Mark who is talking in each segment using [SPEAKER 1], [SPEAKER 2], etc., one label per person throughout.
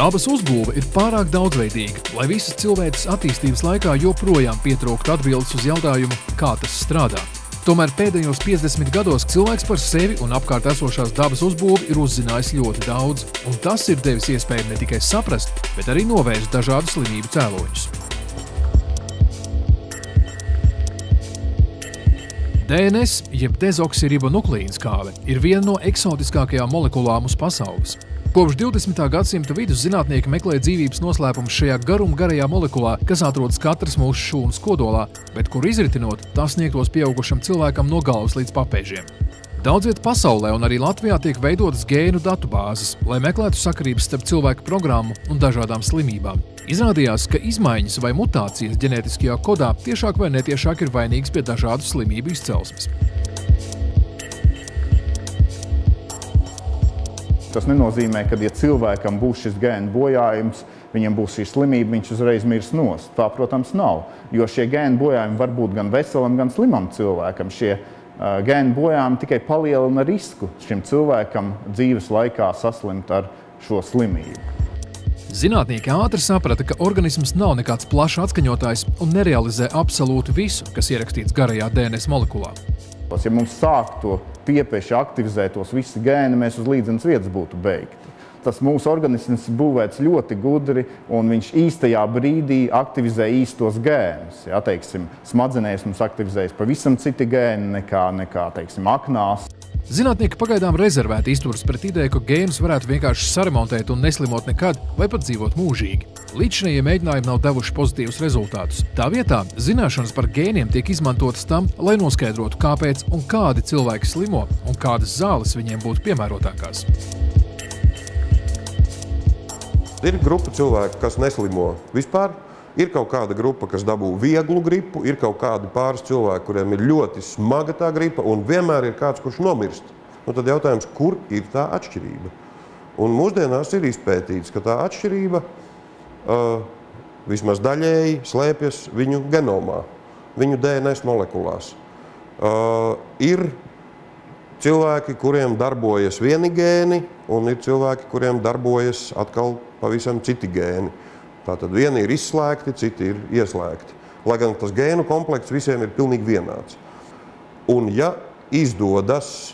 [SPEAKER 1] Dabas uzbūve ir pārāk daudzveidīga, lai visas cilvēces attīstības laikā joprojām pietrūktu atbildes uz jautājumu, kā tas strādā. Tomēr pēdējos 50 gados cilvēks par sevi un apkārt esošās dabas uzbūvi ir uzzinājis ļoti daudz, un tas ir devis iespēju ne tikai saprast, bet arī novērst dažādu slimību cēloņus. DNS, jeb dezoksiribonukleīnskāve, ir viena no eksotiskākajām molekulām uz pasaules. Kopš 20. gadsimta vidus zinātnieki meklē dzīvības noslēpumus šajā garajā molekulā, kas atrodas katras mūsu šūnas kodolā, bet kur izritinot, tas sniegtos pieaugušam cilvēkam no galvas līdz papēžiem. Daudz viet pasaulē un arī Latvijā tiek veidotas gēnu datubāzes, lai meklētu sakarības starp cilvēku programmu un dažādām slimībām. Izrādījās, ka izmaiņas vai mutācijas ģenētiskajā kodā tiešāk vai netiešāk ir vainīgas pie dažādu slimību izcelsmes.
[SPEAKER 2] Tas nenozīmē, ka, ja cilvēkam būs šis gēnu bojājums, viņam būs šī slimība, viņš uzreiz mirs nost. Tā, protams, nav, jo šie gēnu bojājumi var būt gan veselam, gan slimam cilvēkam. Šie gēnu bojājumi tikai palielina risku šim cilvēkam dzīves laikā saslimt ar šo slimību.
[SPEAKER 1] Zinātnieki ātri saprata, ka organisms nav nekāds plašs atskaņotājs un nerealizē absolūti visu, kas ierakstīts garajā DNS molekulā.
[SPEAKER 2] Ja mums sāktu piepieši aktivizētos visi gēni, mēs uz līdzenas vietas būtu beigti. Tas mūsu organisms būvēts ļoti gudri, un viņš īstajā brīdī aktivizē īstos gēnus. Ja, teiksim, smadzenēs mums aktivizējas pavisam citi gēni nekā teiksim, aknās.
[SPEAKER 1] Zinātnieki pagaidām rezervēti izturas pret ideju, ka gēnus varētu vienkārši saremontēt un neslimot nekad, vai pat dzīvot mūžīgi. Līdzinējie mēģinājumi nav devuši pozitīvus rezultātus. Tā vietā zināšanas par gēniem tiek izmantotas tam, lai noskaidrotu, kāpēc un kādi cilvēki slimo un kādas zāles viņiem būtu piemērotākās.
[SPEAKER 3] Ir grupa cilvēku, kas neslimo vispār. Ir kaut kāda grupa, kas dabū vieglu gripu, ir kaut kādi pāris cilvēki, kuriem ir ļoti smaga tā gripa, un vienmēr ir kāds, kurš nomirst. Nu, tad jautājums, kur ir tā atšķirība? Un mūsdienās ir izpētīts, ka tā atšķirība vismaz daļēji slēpjas viņu genomā, viņu DNS molekulās. Ir cilvēki, kuriem darbojas vieni gēni, un ir cilvēki, kuriem darbojas atkal pavisam citi gēni. Tātad vieni ir izslēgti, citi ir ieslēgti. Lai gan tas gēnu komplekts visiem ir pilnīgi vienāds. Un ja izdodas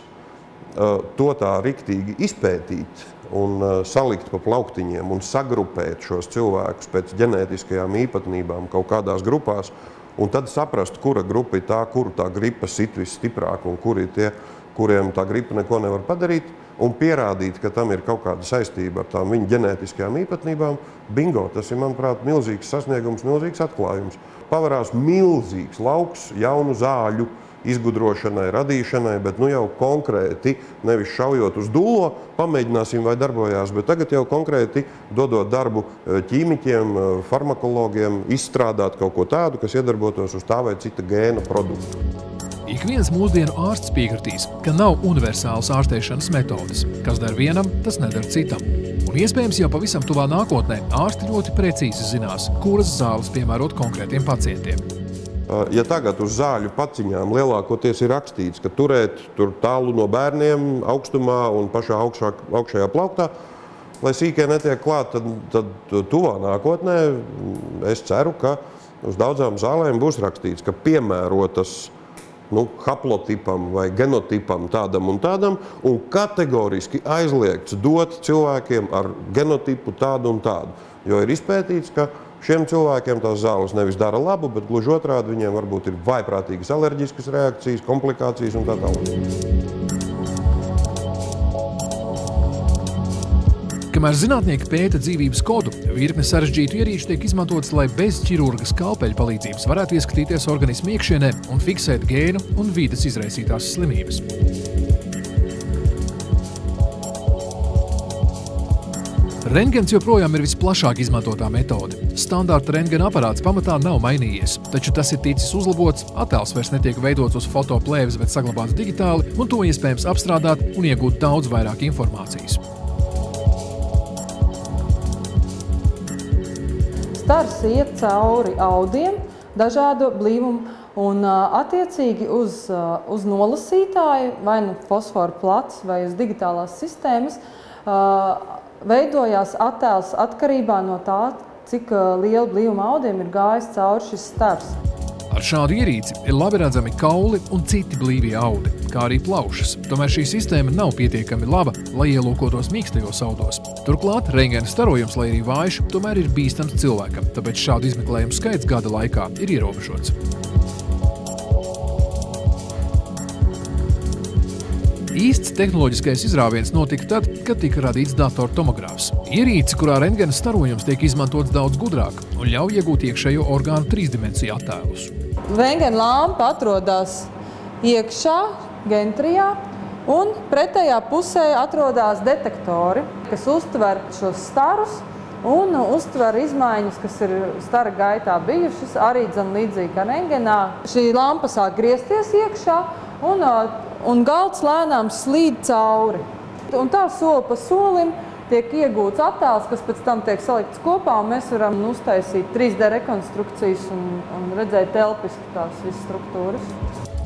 [SPEAKER 3] to tā riktīgi izpētīt un salikt pa plauktiņiem un sagrupēt šos cilvēkus pēc ģenētiskajām īpatnībām kaut kādās grupās, un tad saprast, kura grupa ir tā, kuru tā gripa sit visstiprāk un kuri ir tie, kuriem tā gripa neko nevar padarīt, un pierādīt, ka tam ir kaut kāda saistība ar tām viņa ģenētiskajām īpatnībām, bingo, tas ir, manuprāt, milzīgs sasniegums, milzīgs atklājums. Pavarās milzīgs lauks jaunu zāļu izgudrošanai, radīšanai, bet nu jau konkrēti, nevis šaujot uz dullo, pamēģināsim, vai darbojās, bet tagad jau konkrēti dodot darbu ķīmiķiem, farmakologiem, izstrādāt kaut ko tādu, kas iedarbotos uz tā vai cita gēna produktu.
[SPEAKER 1] Ik viens mūsdienu ārsts piekritīs, ka nav universālas ārstēšanas metodes. Kas der vienam, tas nedara citam. Un iespējams jau pavisam tuvā nākotnē ārsti ļoti precīzi zinās, kuras zāles piemērot konkrētiem pacientiem.
[SPEAKER 3] Ja tagad uz zāļu paciņām lielākoties ir rakstīts, ka turēt tur tālu no bērniem, augstumā un pašā augšējā plauktā, lai sīkie netiek klāt, tad tuvā nākotnē es ceru, ka uz daudzām zālēm būs rakstīts, ka piemērotas haplotipam vai genotipam tādam un tādam, un kategoriski aizliegts dot cilvēkiem ar genotipu tādu un tādu. Jo ir izpētīts, ka šiem cilvēkiem tās zāles nevis dara labu, bet gluži otrādi viņiem varbūt ir vaiprātīgas alerģiskas reakcijas, komplikācijas un tā tālāk.
[SPEAKER 1] Kamēr zinātnieki pēta dzīvības kodu, virkne sarežģītu ierīču tiek izmantotas, lai bez ķirurga skalpeļa palīdzības varētu ieskatīties organismu iekšienē un fiksēt gēnu un vides izraisītās slimības. Rentgens joprojām ir visplašāk izmantotā metode. Standarta rentgena aparāts pamatā nav mainījies, taču tas ir ticis uzlabots, attēls vairs netiek veidots uz fotoplēves, bet saglabāts digitāli, un to iespējams apstrādāt un iegūt daudz vairāk informācijas.
[SPEAKER 4] Stars iet cauri audiem, dažādu blīvumu, un attiecīgi uz nolasītāju, vai nu fosforu plats, vai uz digitālās sistēmas, veidojās attēls atkarībā no tā, cik liela blīvuma audiem ir gājis cauri šis stars.
[SPEAKER 1] Ar šādu ierīci ir labi redzami kauli un citi blīvie audi, kā arī plaušas. Tomēr šī sistēma nav pietiekami laba, lai ielūkotos mīkstajos audos. Turklāt rentgena starojums, lai arī vājš, tomēr ir bīstams cilvēkam, tāpēc šādu izmeklējumu skaits gada laikā ir ierobežots. Īsts tehnoloģiskais izrāviens notika tad, kad tika radīts datortomogrāfs. Ierīce, kurā rentgena starojums tiek izmantots daudz gudrāk un ļauj iegūt iekšējo orgānu trīsdimensiju attēlus.
[SPEAKER 4] Rentgena lampa atrodas iekšā, gentrijā, un pretējā pusē atrodas detektori, kas uztver šos starus un uztver izmaiņas, kas ir stara gaitā bijušas, arī līdzīgi kā rentgenā. Šī lampa sāk griezties iekšā, un galds lēnām slīd cauri. Un tā soli pa solim tiek iegūts attēls, kas pēc tam tiek salikts kopā, un mēs varam uztaisīt 3D rekonstrukcijas un redzēt telpiski tās visas struktūras.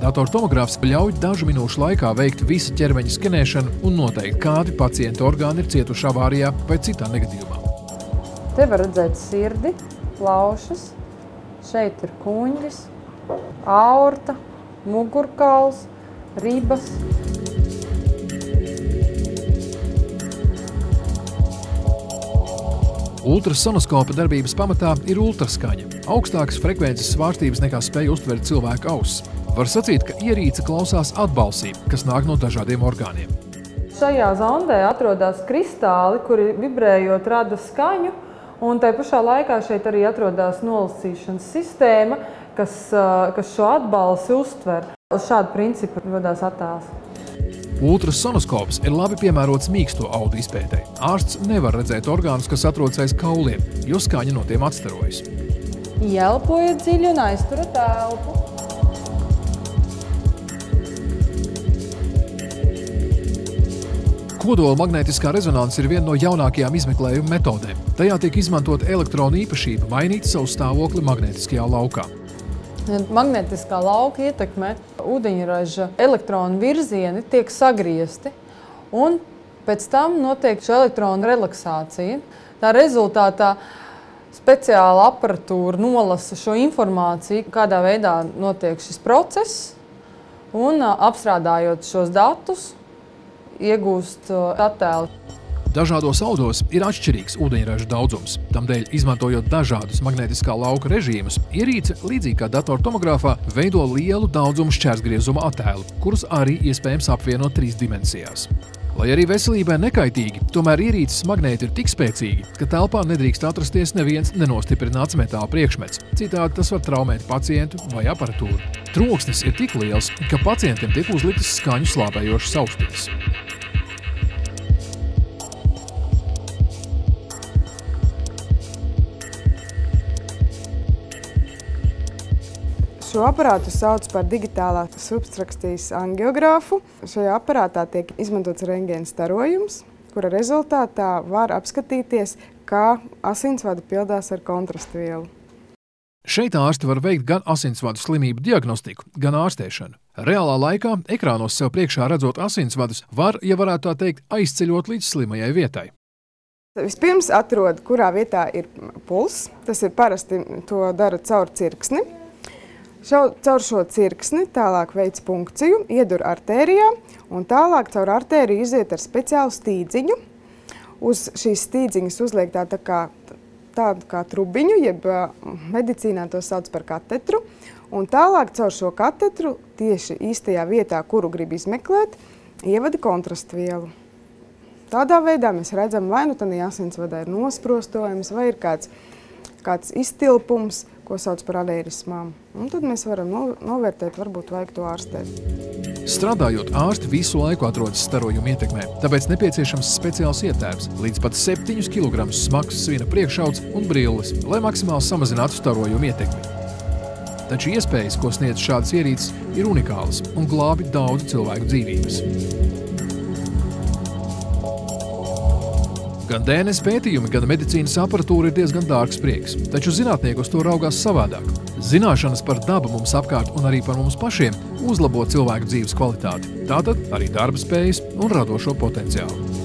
[SPEAKER 1] Datortomogrāfs ļauj dažu minūšu laikā veikt visu ķermeņa skenēšanu un noteikt, kādi pacienta orgāni ir cietuši avārijā vai citā negadījumā.
[SPEAKER 4] Te var redzēt sirdi, plaušas, šeit ir kuņģis, aorta, mugurkauls, ribas.
[SPEAKER 1] Ultrasonoskopa darbības pamatā ir ultraskaņa. Augstākas frekvences svārstības nekā spēj uztvert cilvēka auss. Var sacīt, ka ierīce klausās atbalsī, kas nāk no dažādiem orgāniem.
[SPEAKER 4] Šajā zondē atrodas kristāli, kuri vibrējot rada skaņu, un tai pašā laikā šeit arī atrodas nolasīšanas sistēma, kas šo atbalsi uztver. Uz šādu principu radās attēls.
[SPEAKER 1] Ultrasonoskops ir labi piemērots mīksto audu izpētei. Ārsts nevar redzēt orgānus, kas atrodas aiz kauliem, jo skaņa no tiem atstarojas.
[SPEAKER 4] Ieelpojiet dziļi un aizturiet elpu.
[SPEAKER 1] Kodola magnētiskā rezonanse ir viena no jaunākajām izmeklējuma metodēm. Tajā tiek izmantot elektronu īpašība mainīt savu stāvokli magnētiskajā laukā.
[SPEAKER 4] Magnētiskā lauka ietekmē ūdeņraža elektronu virzieni tiek sagriezti, un pēc tam notiek šo elektronu relaksācija. Tā rezultātā speciāla aparatūra nolasa šo informāciju, kādā veidā notiek šis process, un apstrādājot šos datus, iegūst attēlu.
[SPEAKER 1] Dažādos audos ir atšķirīgs ūdeņraža daudzums. Tamdēļ, izmantojot dažādus magnētiskā lauka režīmus, ierīce, līdzīgi kā datortomogrāfā, veido lielu daudzumu šķērsgriezuma attēlu, kurus arī iespējams apvienot 3 dimensijās. Lai arī veselībai nekaitīgi, tomēr ierīces magnēti ir tik spēcīgi, ka telpā nedrīkst atrasties neviens nenostiprināts metāla priekšmets. Citādi tas var traumēt pacientu vai aparatūru. Troksnis ir tik liels, ka pacientiem tiek uzliktas skaņu slāpējošas austiņas.
[SPEAKER 5] Šo aparātu sauc par digitālā substrakcijas angiogrāfu. Šajā aparātā tiek izmantots rentgena starojums, kura rezultātā var apskatīties, kā asinsvadi pildās ar kontrastvielu.
[SPEAKER 1] Šeit ārsti var veikt gan asinsvadu slimību diagnostiku, gan ārstēšanu. Reālā laikā, ekrānos sev priekšā redzot asinsvadus, var, ja varētu tā teikt, aizceļot līdz slimajai vietai.
[SPEAKER 5] Vispirms atrod, kurā vietā ir puls. Tas ir parasti to dara caur cirksni. Caur šo cirksni tālāk veic punkciju, iedur artērijā, un tālāk caur artēriju iziet ar speciālu stīdziņu. Uz šīs stīdziņas uzliek tādu kā trubiņu, jeb medicīnā to sauc par katetru, un tālāk caur šo katetru tieši īstajā vietā, kuru grib izmeklēt, ievada kontrastvielu. Tādā veidā mēs redzam, vai nu tādā asinsvadā ir nosprostojums, vai ir kāds iztilpums, ko sauc par anērismām. Un tad mēs varam novērtēt, varbūt vajag to ārstēt.
[SPEAKER 1] Strādājot, ārsti visu laiku atrodas starojuma ietekmē, tāpēc nepieciešams speciāls ietērps, līdz pat 7 kg smags svina priekšauds un brilles, lai maksimāli samazinātu starojuma ietekmi. Taču iespējas, ko sniedz šādas ierīces, ir unikālas un glābi daudzu cilvēku dzīvības. Gan DNS pētījumi, gan medicīnas aparatūra ir diezgan dārgs prieks, taču zinātnieki uz to raugās savādāk. Zināšanas par dabu mums apkārt un arī par mums pašiem uzlabo cilvēku dzīves kvalitāti, tātad arī darba spējas un radošo potenciālu.